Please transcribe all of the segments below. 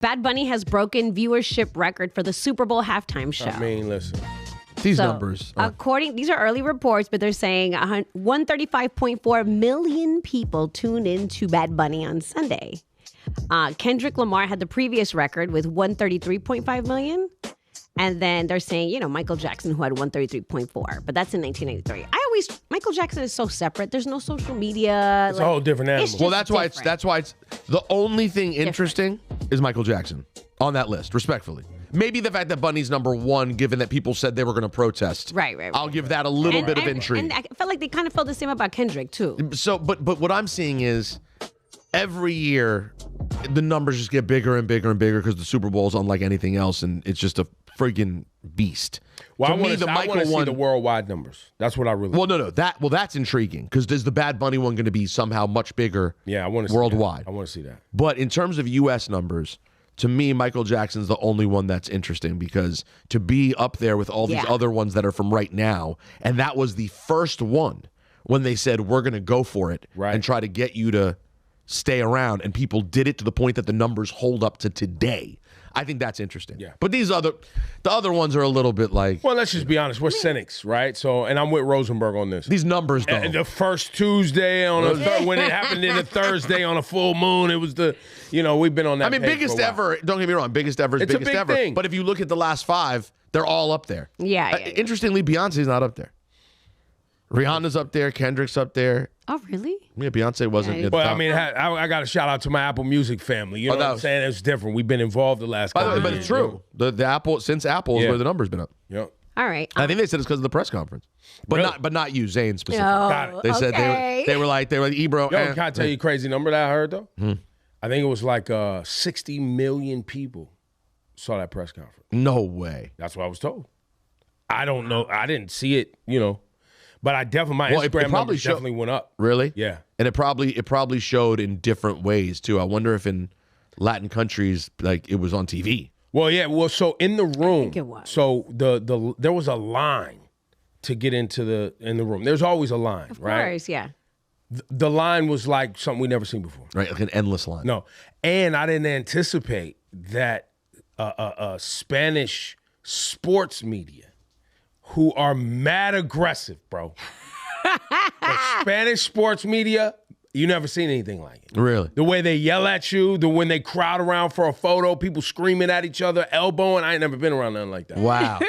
Bad Bunny has broken viewership record for the Super Bowl halftime show. I mean, listen. These numbers. These are early reports, but they're saying 135.4 million people tuned in to Bad Bunny on Sunday. Kendrick Lamar had the previous record with 133.5 million. And then they're saying, Michael Jackson, who had 133.4, but that's in 1993. Michael Jackson is so separate. There's no social media. It's a whole different animal. Well, that's why it's the only thing interesting is Michael Jackson on that list, respectfully. Maybe the fact that Bunny's number one, given that people said they were going to protest. Right. I'll give that a little bit of intrigue. And I felt like they kind of felt the same about Kendrick, too. So, but what I'm seeing is every year the numbers just get bigger and bigger and bigger because the Super Bowl is unlike anything else, and it's just a friggin' beast. Well, I want to see the worldwide numbers. That's what I really. Well, no, that's intriguing because is the Bad Bunny one going to be somehow much bigger? Yeah, I want to worldwide. I want to see that. But in terms of U.S. numbers, to me, Michael Jackson's the only one that's interesting because to be up there with all these other ones that are from right now, and that was the first one when they said we're going to go for it and try to get you to stay around, and people did it to the point that the numbers hold up to today. I think that's interesting. Yeah. But the other ones are a little bit like. Well, let's just be honest. We're cynics, right? So, and I'm with Rosenberg on this. These numbers, though. The first Tuesday on when it happened in a Thursday on a full moon, it was we've been on that. I mean, biggest ever. Don't get me wrong. Biggest ever is it's biggest a big ever. Thing. But if you look at the last 5, they're all up there. Yeah. Interestingly, Beyonce's not up there. Rihanna's up there. Kendrick's up there. Oh, really? Yeah, Beyonce wasn't. Well, I mean, I got a shout out to my Apple Music family. You know what I'm saying? It's different. We've been involved the last couple of years. But it's true. The Apple, since Apple is where the number's been up. Yep. All right. I think they said it's because of the press conference. But not you, Zayn specifically. Got it. They said they were like Ebro. Yo, can I tell you a crazy number that I heard though? I think it was like 60 million people saw that press conference. No way. That's what I was told. I don't know. I didn't see it, But I definitely my Instagram numbers definitely went up. Really? Yeah. And it probably showed in different ways too. I wonder if in Latin countries like it was on TV. Well, yeah. Well, so in the room, I think it was. So there was a line to get into the room. There's always a line, right? Of course, yeah. The line was like something we never seen before. Right, like an endless line. No, and I didn't anticipate that Spanish sports media, who are mad aggressive, bro. The Spanish sports media, you never seen anything like it. Really? The way they yell at you, when they crowd around for a photo, people screaming at each other, elbowing. I ain't never been around nothing like that. Wow.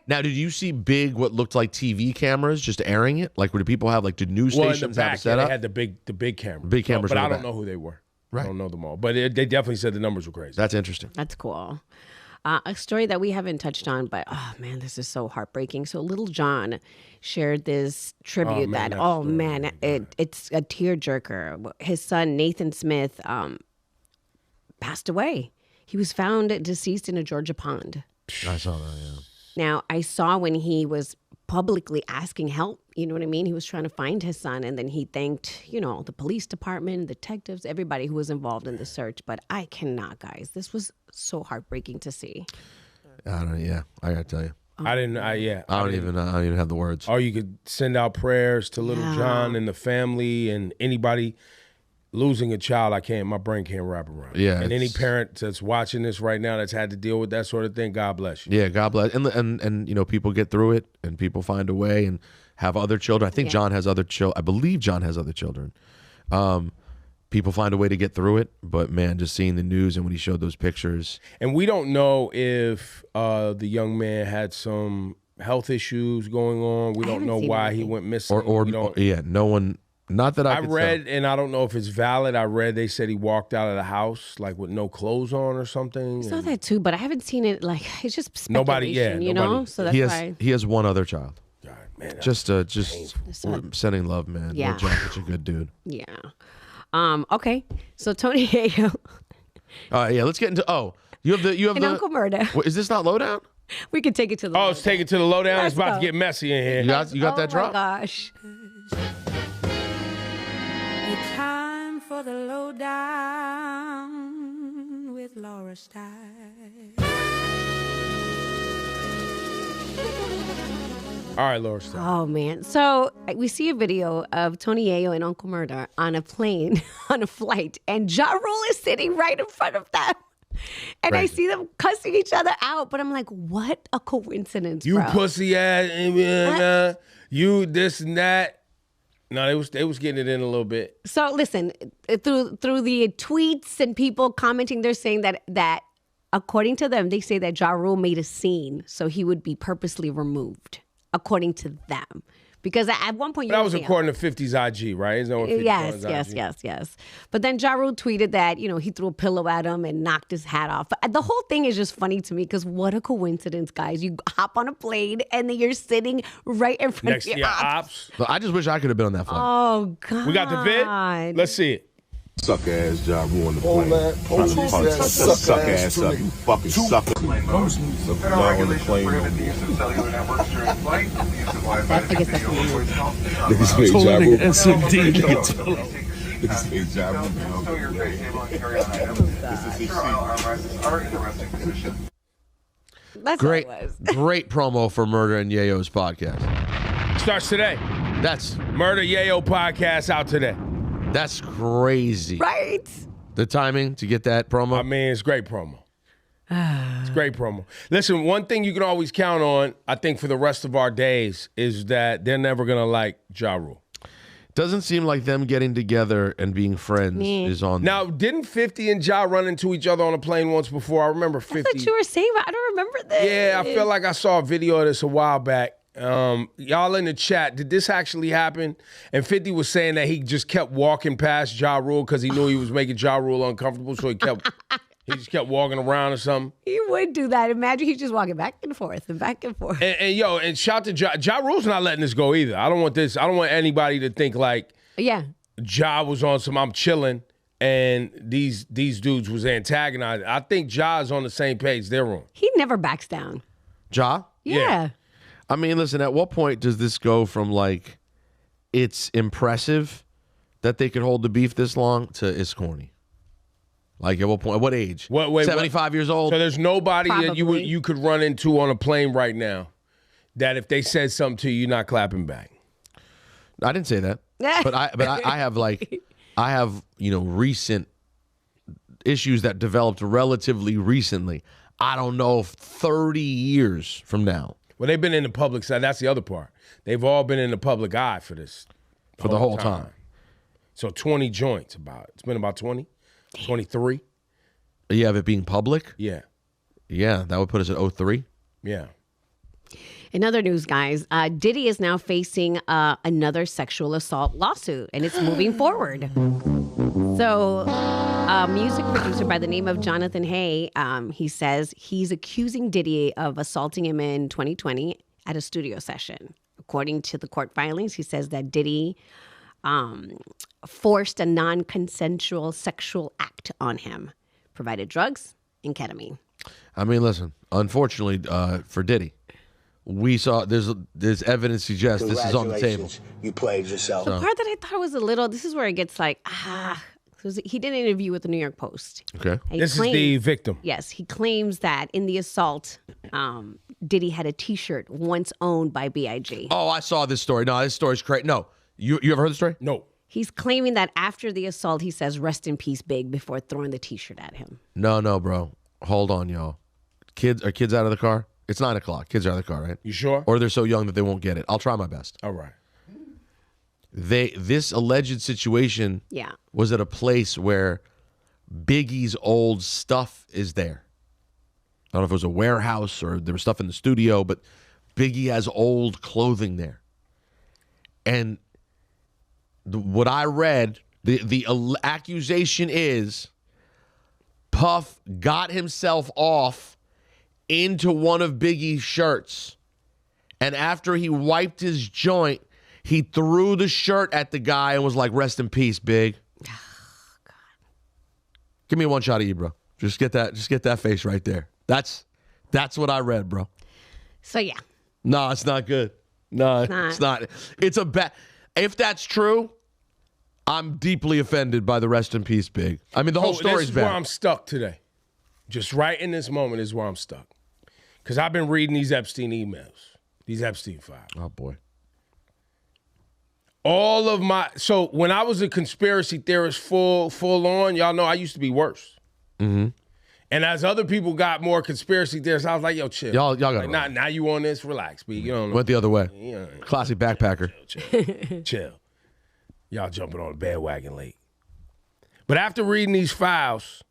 Now, did you see what looked like TV cameras just airing it? Like, did people have, did news stations have a setup? They had the big cameras. Big cameras. But I don't know who they were. Right. I don't know them all. But they definitely said the numbers were crazy. That's interesting. That's cool. A story that we haven't touched on, but oh man, this is so heartbreaking. So Lil Jon shared this tribute it's a tearjerker. His son Nathan Smith passed away. He was found deceased in a Georgia pond. I saw that. Yeah. Now I saw when he was publicly asking help. You know what I mean? He was trying to find his son, and then he thanked, the police department, detectives, everybody who was involved in the search. But I cannot, guys. This was so heartbreaking to see. I gotta tell you. I don't even have the words. Or you could send out prayers to Lil Jon and the family and anybody losing a child. My brain can't wrap around. Yeah. And any parent that's watching this right now that's had to deal with that sort of thing, God bless you. Yeah, God bless. And people get through it and people find a way and have other children. I think John has other children. I believe John has other children. People find a way to get through it, but man, just seeing the news and when he showed those pictures. And we don't know if the young man had some health issues going on. We don't know why he went missing. No one. Not that I read, and I don't know if it's valid. I read they said he walked out of the house with no clothes on or something. I saw that too, but I haven't seen it. It's just speculation, nobody. So that's why he has one other child. God, man, just sending love, man. Yeah, John's such a good dude. Yeah. Okay. So Tony Yayo. Let's get into. You have and Uncle Murda. Is this not lowdown? We could take it to the. Let's take it to the lowdown. It's about to get messy in here. You got that drop? Oh my gosh. It's time for the lowdown with Laura Stylez. All right, Laura Stylez. Oh man! So we see a video of Tony Yayo and Uncle Murda on a plane on a flight, and Ja Rule is sitting right in front of them. And Crazy. I see them cussing each other out, but I'm like, what a coincidence, You bro. pussy ass, you this and that. No, they was getting it in a little bit. So listen, through the tweets and people commenting, they're saying that according to them, they say that Ja Rule made a scene so he would be purposely removed, according to them. Because at one point, That was according to 50's IG, right? Isn't that what 50 Yes, on his IG? yes. But then Ja Rule tweeted that, he threw a pillow at him and knocked his hat off. The whole thing is just funny to me because what a coincidence, guys. You hop on a plane and then you're sitting right in front Next of to your your ops. ops. But I just wish I could have been on that flight. Oh, God. We got the vid? Let's see it. Sucker ass job on the plane. Trying to punch suck ass up, you fucking sucker. Federal regulations prohibit the use of cellular networks during flight. The use of Wi-Fi I guess that's video what it voice is. calls. Niggas made job rule. Niggas made job rule. Stow your face able and carry on items. Ensure all armrests are in the resting position. That's Great, what it was. great promo for Murda and Yayo's podcast. Starts today. That's Murda Yayo podcast out today. That's crazy. Right? The timing to get that promo. I mean, it's great promo. It's great promo. Listen, one thing you can always count on, I think, for the rest of our days is that they're never going to like Ja Rule. Doesn't seem like them getting together and being friends is on. Now, didn't 50 and Ja run into each other on a plane once before? I remember 50. That's what you were saying, but I don't remember this. Yeah, I feel like I saw a video of this a while back. Y'all in the chat, did this actually happen? And 50 was saying that he just kept walking past Ja Rule because he knew he was making Ja Rule uncomfortable, so he just kept walking around or something. He would do that. Imagine he's just walking back and forth and back and forth. And shout to Ja Rule's not letting this go either. I don't want anybody to think like Yeah. Ja was on some I'm chilling and these dudes was antagonizing. I think Ja's on the same page they're on. He never backs down. Ja? Yeah. I mean, listen, at what point does this go from like it's impressive that they could hold the beef this long to it's corny? Like at what point? At what age? 75 years old? So there's nobody that Probably. you could run into on a plane right now that if they said something to you, you're not clapping back. I didn't say that. but I have recent issues that developed relatively recently. I don't know if 30 years from now. Well, they've been in the public side. That's the other part. They've all been in the public eye for this. For the whole time. So 20 joints about. It's been about 20, 23. Yeah, of it being public? Yeah. Yeah, that would put us at 03. Yeah. In other news, guys, Diddy is now facing another sexual assault lawsuit, and it's moving forward. So, a music producer by the name of Jonathan Hay, he says he's accusing Diddy of assaulting him in 2020 at a studio session. According to the court filings, he says that Diddy forced a non-consensual sexual act on him, provided drugs and ketamine. I mean, listen, unfortunately for Diddy, we saw there's evidence suggests this is on the table. You played yourself. The part that I thought was a little, this is where it gets like, he did an interview with the New York Post. Okay. This is the victim. Yes, he claims that in the assault, Diddy had a T-shirt once owned by B.I.G. Oh, I saw this story. No, this story's crazy. No, you ever heard the story? No. He's claiming that after the assault, he says, "Rest in peace, Big," before throwing the T-shirt at him. No, bro. Hold on, y'all. Are kids out of the car? It's 9 o'clock. Kids are out of the car, right? You sure? Or they're so young that they won't get it. I'll try my best. All right. This alleged situation was at a place where Biggie's old stuff is there. I don't know if it was a warehouse or there was stuff in the studio, but Biggie has old clothing there. And what I read, the accusation is Puff got himself off into one of Biggie's shirts. And after he wiped his joint, he threw the shirt at the guy and was like, "Rest in peace, Big." Oh, God. Give me one shot of Ebro. Just get that face right there. That's what I read, bro. So yeah. No, it's not good. No, it's not. It's a bad. If that's true, I'm deeply offended by the rest in peace, Big. I mean, the whole story's This is bad. where I'm stuck today. Just right in this moment is where I'm stuck. Because I've been reading these Epstein emails, these Epstein files. Oh, boy. All of my, so when I was a conspiracy theorist full on, y'all know I used to be worse. Mm-hmm. And as other people got more conspiracy theorists, I was like, yo, chill. Y'all got like, now you on this? Relax, B. You don't know. Went the other way. Yeah. Classic backpacker. Chill. Y'all jumping on the bandwagon late. But after reading these files,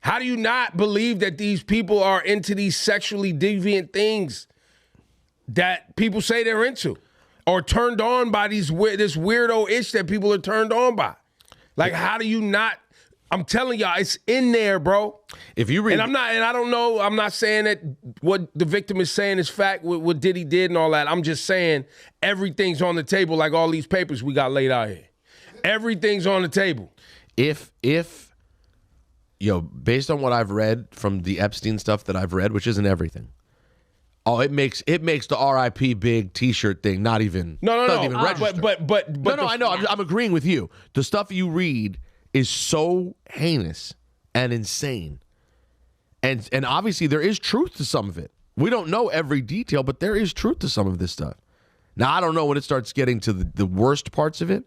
how do you not believe that these people are into these sexually deviant things that people say they're into, or turned on by this weirdo itch that people are turned on by? Like, how do you not? I'm telling y'all, it's in there, bro. If you read, and I don't know. I'm not saying that what the victim is saying is fact. What Diddy did and all that. I'm just saying everything's on the table, like all these papers we got laid out here. Everything's on the table. If based on what I've read from the Epstein stuff that I've read, which isn't everything. Oh, it makes the R.I.P. big T-shirt thing not even doesn't even register. But no, I know. I'm agreeing with you. The stuff you read is so heinous and insane, and obviously there is truth to some of it. We don't know every detail, but there is truth to some of this stuff. Now I don't know when it starts getting to the worst parts of it,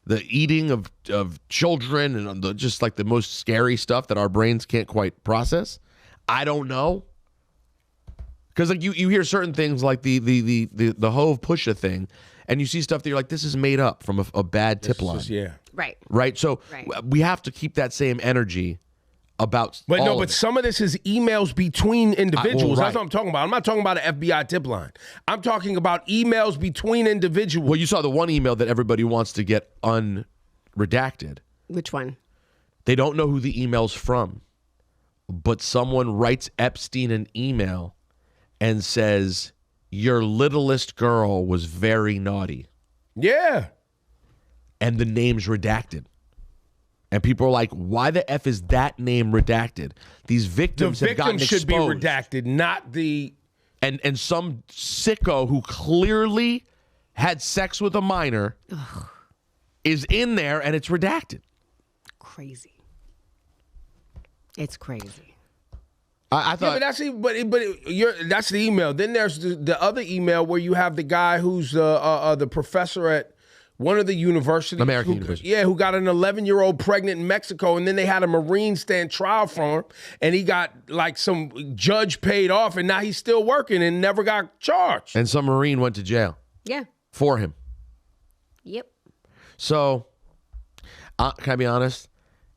the eating of children and just like the most scary stuff that our brains can't quite process. I don't know. Because like you hear certain things like the Hove Pusha thing, and you see stuff that you're like, this is made up from a bad tip line. Right. So we have to keep that same energy about. But some of this is emails between individuals. Right. That's what I'm talking about. I'm not talking about an FBI tip line. I'm talking about emails between individuals. Well, you saw the one email that everybody wants to get unredacted. Which one? They don't know who the email's from, but someone writes Epstein an email and says, your littlest girl was very naughty. Yeah. And the name's redacted. And people are like, why the F is that name redacted? These victims have gotten exposed. The victim should be redacted, not the... And some sicko who clearly had sex with a minor is in there and it's redacted. Crazy. It's crazy. I thought, that's the email. Then there's the other email where you have the guy who's the professor at one of the universities, American University. Yeah, who got an 11-year-old pregnant in Mexico, and then they had a Marine stand trial for him, and he got like some judge paid off, and now he's still working and never got charged. And some Marine went to jail. Yeah. For him. Yep. So, can I be honest?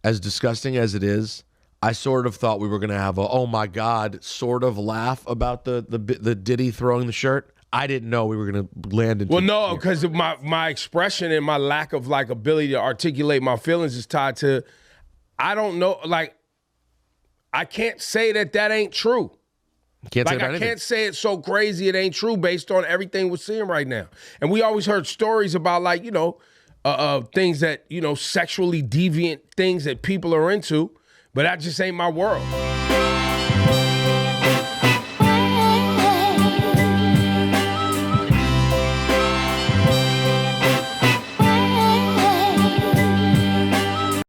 As disgusting as it is, I sort of thought we were going to have a, oh my God, sort of laugh about the Diddy throwing the shirt. I didn't know we were going to land into. Well, no, because of my expression and my lack of like ability to articulate my feelings is tied to, I don't know, like, I can't say that ain't true. Can't say like, about I anything. can't say it's so crazy it ain't true based on everything we're seeing right now. And we always heard stories about like, things that, sexually deviant things that people are into, but that just ain't my world.